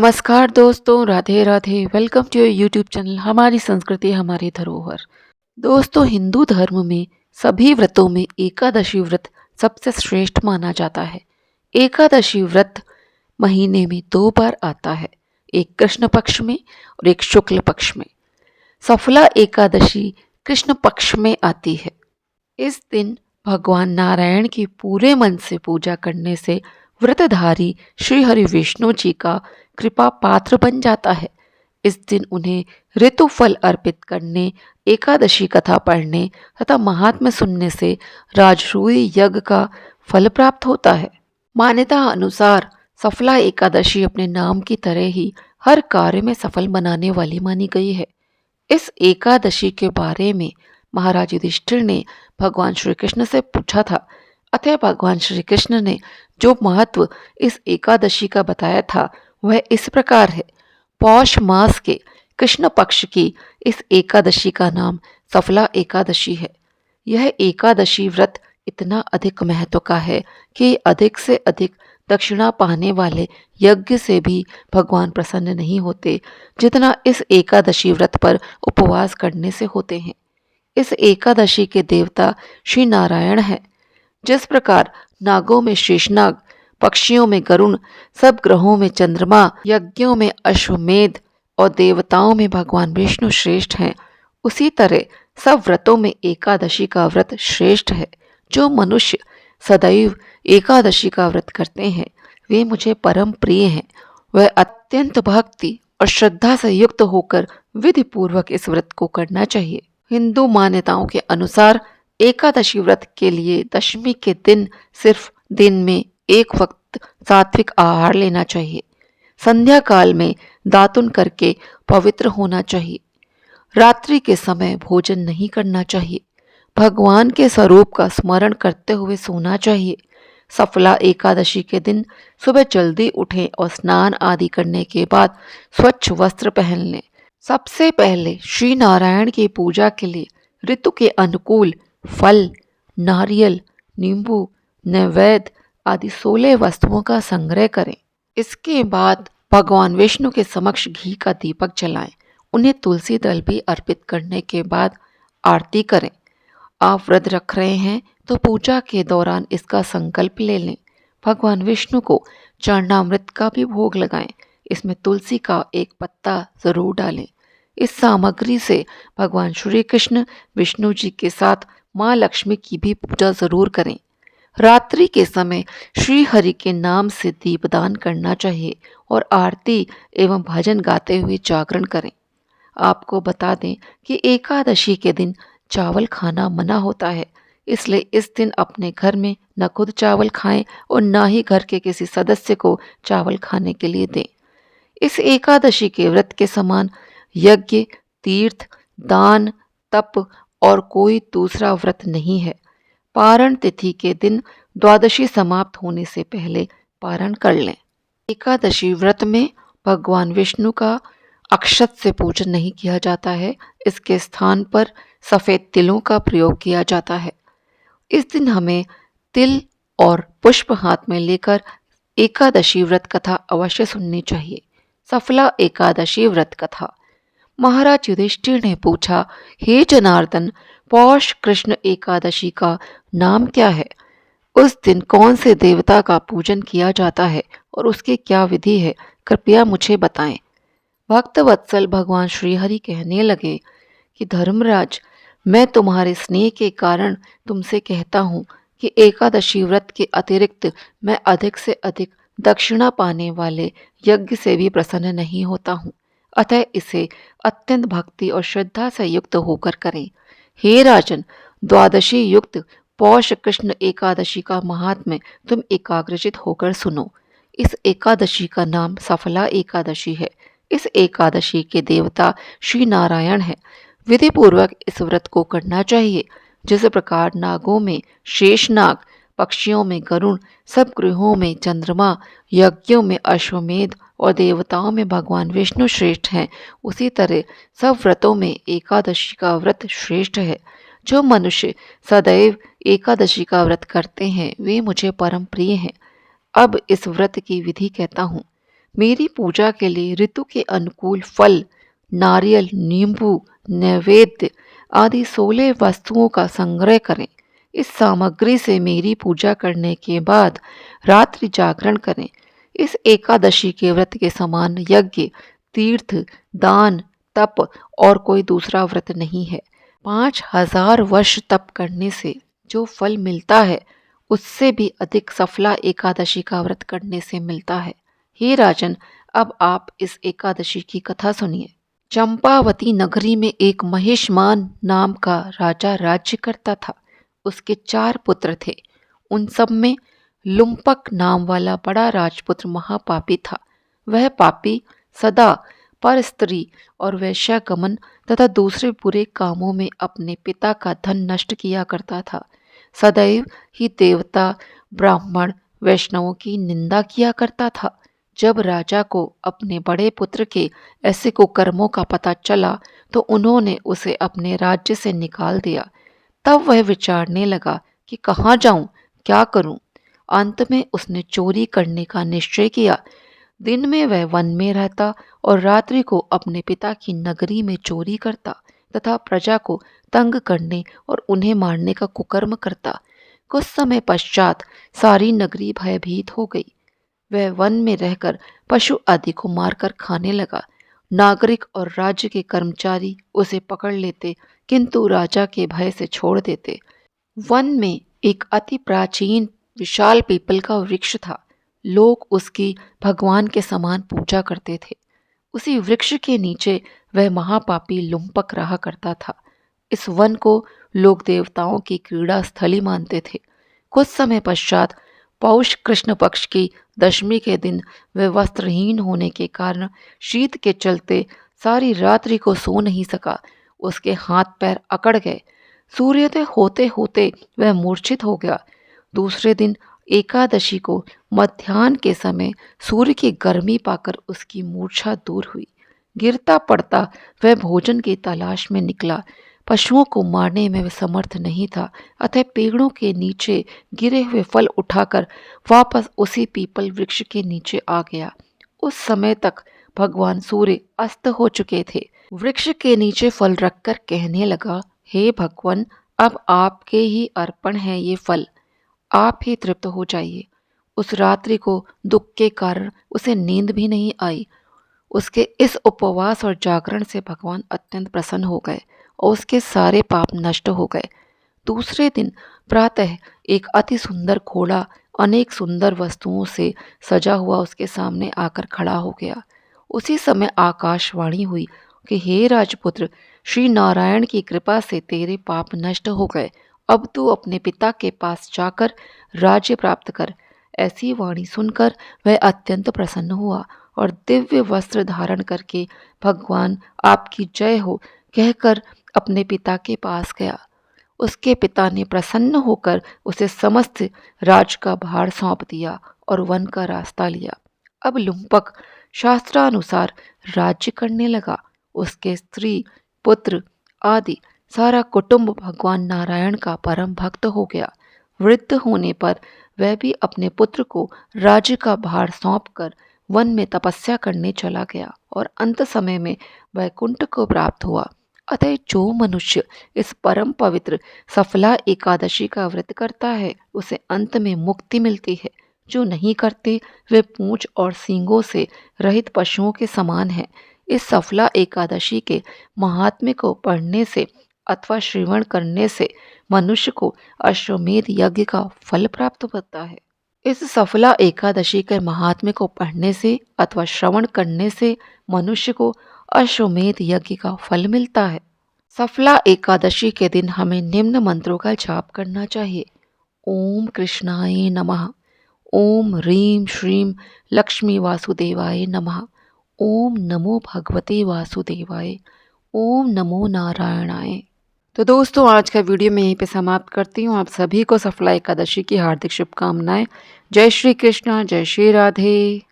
नमस्कार दोस्तों, Radhe Radhe. Welcome to your YouTube channel हमारी संस्कृति हमारी धरोहर। दोस्तों, हिंदू धर्म में सभी व्रतों में एकादशी व्रत सबसे श्रेष्ठ माना जाता है। एकादशी व्रत महीने में 2 बार आता है, एक कृष्ण पक्ष में और एक शुक्ल पक्ष में। सफला एकादशी कृष्ण पक्ष में आती है। इस दिन भगवान नारायण की पूरे मन से पूजा करने से व्रतधारी श्री हरि विष्णु जी का कृपा पात्र बन जाता है। इस दिन उन्हें ऋतु फल अर्पित करने, एकादशी कथा पढ़ने तथा महात्म्य सुनने से राजसूय यज्ञ का फल प्राप्त होता है। मान्यता अनुसार सफला एकादशी अपने नाम की तरह ही हर कार्य में सफल बनाने वाली मानी गई है। इस एकादशी के बारे में महाराज युधिष्ठिर ने भगवान श्री कृष्ण से पूछा था। अतः भगवान श्री कृष्ण ने जो महत्व इस एकादशी का बताया था वह इस प्रकार है। पौष मास के कृष्ण पक्ष की इस एकादशी का नाम सफला एकादशी है। यह एकादशी व्रत इतना अधिक महत्व का है कि अधिक से अधिक दक्षिणा पाने वाले यज्ञ से भी भगवान प्रसन्न नहीं होते जितना इस एकादशी व्रत पर उपवास करने से होते हैं। इस एकादशी के देवता श्री नारायण हैं। जिस प्रकार नागों में शेषनाग, पक्षियों में गरुण, सब ग्रहों में चंद्रमा, यज्ञों में अश्वमेध और देवताओं में भगवान विष्णु श्रेष्ठ हैं, उसी तरह सब व्रतों में एकादशी का व्रत श्रेष्ठ है। जो मनुष्य सदैव एकादशी का व्रत करते हैं वे मुझे परम प्रिय हैं। वह अत्यंत भक्ति और श्रद्धा से युक्त होकर विधि पूर्वक इस व्रत को करना चाहिए। हिंदू मान्यताओं के अनुसार एकादशी व्रत के लिए दशमी के दिन सिर्फ दिन में एक वक्त सात्विक आहार लेना चाहिए। संध्या काल में दातुन करके पवित्र होना चाहिए। रात्रि के समय भोजन नहीं करना चाहिए। भगवान के स्वरूप का स्मरण करते हुए सोना चाहिए। सफला एकादशी के दिन सुबह जल्दी उठें और स्नान आदि करने के बाद स्वच्छ वस्त्र पहन लें। सबसे पहले श्री नारायण की पूजा के लिए ऋतु के अनुकूल फल, नारियल, नींबू, नैवेद्य आदि 16 वस्तुओं का संग्रह करें। इसके बाद भगवान विष्णु के समक्ष घी का दीपक जलाएं। उन्हें तुलसी दल भी अर्पित करने के बाद आरती करें। आप व्रत रख रहे हैं तो पूजा के दौरान इसका संकल्प ले लें। भगवान विष्णु को चरणामृत का भी भोग लगाएं। इसमें तुलसी का एक पत्ता जरूर डालें। इस सामग्री से भगवान श्री कृष्ण विष्णु जी के साथ माँ लक्ष्मी की भी पूजा जरूर करें। रात्रि के समय श्री हरि के नाम से दीपदान करना चाहिए और आरती एवं भजन गाते हुए जागरण करें। आपको बता दें कि एकादशी के दिन चावल खाना मना होता है, इसलिए इस दिन अपने घर में न खुद चावल खाएं और न ही घर के किसी सदस्य को चावल खाने के लिए दें। इस एकादशी के व्रत के समान यज्ञ, तीर्थ, दान, तप और कोई दूसरा व्रत नहीं है। पारण तिथि के दिन द्वादशी समाप्त होने से पहले पारण कर लें। एकादशी व्रत में भगवान विष्णु का अक्षत से पूजन नहीं किया जाता है। इसके स्थान पर सफ़ेद तिलों का प्रयोग किया जाता है। इस दिन हमें तिल और पुष्प हाथ में लेकर एकादशी व्रत कथा अवश्य सुननी चाहिए। सफला एकादशी व्रत कथा। महाराज युधिष्ठिर ने पूछा, हे जनार्दन, पौष कृष्ण एकादशी का नाम क्या है? उस दिन कौन से देवता का पूजन किया जाता है और उसकी क्या विधि है? कृपया मुझे बताएं। भक्त वत्सल भगवान श्रीहरि कहने लगे कि धर्मराज, मैं तुम्हारे स्नेह के कारण तुमसे कहता हूँ कि एकादशी व्रत के अतिरिक्त मैं अधिक से अधिक दक्षिणा पाने वाले यज्ञ से भी प्रसन्न नहीं होता हूँ। अतः इसे अत्यंत भक्ति और श्रद्धा से युक्त होकर करें। हे राजन, द्वादशी युक्त पौष कृष्ण एकादशी का महात्म्य तुम एकाग्रचित होकर सुनो। इस एकादशी का नाम सफला एकादशी है। इस एकादशी के देवता श्री नारायण है। विधि पूर्वक इस व्रत को करना चाहिए। जिस प्रकार नागों में शेषनाग, पक्षियों में गरुण, सब ग्रहों में चंद्रमा, यज्ञों में अश्वमेध और देवताओं में भगवान विष्णु श्रेष्ठ हैं, उसी तरह सब व्रतों में एकादशी का व्रत श्रेष्ठ है। जो मनुष्य सदैव एकादशी का व्रत करते हैं वे मुझे परम प्रिय हैं। अब इस व्रत की विधि कहता हूँ। मेरी पूजा के लिए ऋतु के अनुकूल फल, नारियल, नींबू, नैवेद्य आदि 16 वस्तुओं का संग्रह करें। इस सामग्री से मेरी पूजा करने के बाद रात्रि जागरण करें। इस एकादशी के व्रत के समान यज्ञ, तीर्थ, दान, तप और कोई दूसरा व्रत नहीं है। 5000 वर्ष तप करने से जो फल मिलता है, उससे भी अधिक सफला एकादशी का व्रत करने से मिलता है। हे राजन, अब आप इस एकादशी की कथा सुनिए। चंपावती नगरी में एक महिष्मान नाम का राजा राज्य करता था। उसके 4 पुत्र थे। उन सब में लुम्पक नाम वाला बड़ा राजपुत्र महापापी था। वह पापी सदा पर स्त्री और वैश्यागमन तथा दूसरे बुरे कामों में अपने पिता का धन नष्ट किया करता था। सदैव ही देवता, ब्राह्मण, वैष्णवों की निंदा किया करता था। जब राजा को अपने बड़े पुत्र के ऐसे कुकर्मों का पता चला तो उन्होंने उसे अपने राज्य से निकाल दिया। तब वह विचारने लगा कि कहाँ जाऊं, क्या करूं। अंत में उसने चोरी करने का निश्चय किया। दिन में वह वन में रहता और रात्रि को अपने पिता की नगरी में चोरी करता तथा प्रजा को तंग करने और उन्हें मारने का कुकर्म करता। कुछ समय पश्चात सारी नगरी भयभीत हो गई। वह वन में रहकर पशु आदि को मारकर खाने लगा। नागरिक और राज्य के कर्मचारी उसे पकड़ लेते, किंतु राजा के भय से छोड़ देते। वन में एक अति प्राचीन विशाल पीपल का वृक्ष था। लोग उसकी भगवान के समान पूजा करते थे। उसी वृक्ष के नीचे वह महापापी लुम्पक रहा करता था। इस वन को लोग देवताओं की क्रीड़ा स्थली मानते थे। कुछ समय पश्चात पौष कृष्ण पक्ष की दशमी के दिन वह वस्त्रहीन होने के कारण शीत के चलते सारी रात्रि को सो नहीं सका। उसके हाथ पैर अकड़ गए। सूर्योदय होते होते वह मूर्छित हो गया। दूसरे दिन एकादशी को मध्याह्न के समय सूर्य की गर्मी पाकर उसकी मूर्छा दूर हुई। गिरता पड़ता वह भोजन की तलाश में निकला। पशुओं को मारने में वह समर्थ नहीं था, अतः पेड़ों के नीचे गिरे हुए फल उठाकर वापस उसी पीपल वृक्ष के नीचे आ गया। उस समय तक भगवान सूर्य अस्त हो चुके थे। वृक्ष के नीचे फल रखकर कहने लगा, हे भगवान, अब आपके ही अर्पण है ये फल, आप ही तृप्त हो जाइए। उस रात्रि को दुख के कारण उसे नींद भी नहीं आई। उसके इस उपवास और जागरण से भगवान अत्यंत प्रसन्न हो गए और उसके सारे पाप नष्ट हो गए। दूसरे दिन प्रातः एक अति सुंदर घोड़ा अनेक सुंदर वस्तुओं से सजा हुआ उसके सामने आकर खड़ा हो गया। उसी समय आकाशवाणी हुई कि हे राजपुत्र, श्री नारायण की कृपा से तेरे पाप नष्ट हो गए। अब तू अपने पिता के पास जाकर राज्य प्राप्त कर। ऐसी वाणी सुनकर वह अत्यंत प्रसन्न हुआ और दिव्य वस्त्र धारण करके भगवान आपकी जय हो कहकर अपने पिता के पास गया। उसके पिता ने प्रसन्न होकर उसे समस्त राज का भार सौंप दिया और वन का रास्ता लिया। अब लुम्पक शास्त्रानुसार राज्य करने लगा। उसके स्त्री, पुत्र आदि सारा कुटुंब भगवान नारायण का परम भक्त हो गया। वृद्ध होने पर वह भी अपने पुत्र को राज्य का भार सौंपकर वन में तपस्या करने चला गया और अंत समय में वैकुंठ को प्राप्त हुआ। अतः जो मनुष्य इस परम पवित्र सफला एकादशी का व्रत करता है, उसे अंत में मुक्ति मिलती है। जो नहीं करते वे पूंछ और सींगों से रहित पशुओं के समान है। इस सफला एकादशी के महात्म्य को पढ़ने से अथवा श्रवण करने से मनुष्य को अश्वमेध यज्ञ का फल प्राप्त होता है। इस सफला एकादशी के महात्म्य को पढ़ने से अथवा श्रवण करने से मनुष्य को अश्वमेध यज्ञ का फल मिलता है। सफला एकादशी के दिन हमें निम्न मंत्रों का जाप करना चाहिए। ओम कृष्णाय नमः। ओम ह्रीं श्रीं लक्ष्मी वासुदेवाय नमः। ओम नमो भगवते वासुदेवाय। ओम नमो नारायणाय। तो दोस्तों, आज का वीडियो मैं यहीं पे समाप्त करती हूँ। आप सभी को सफला एकादशी की हार्दिक शुभकामनाएं। जय श्री कृष्ण, जय श्री राधे।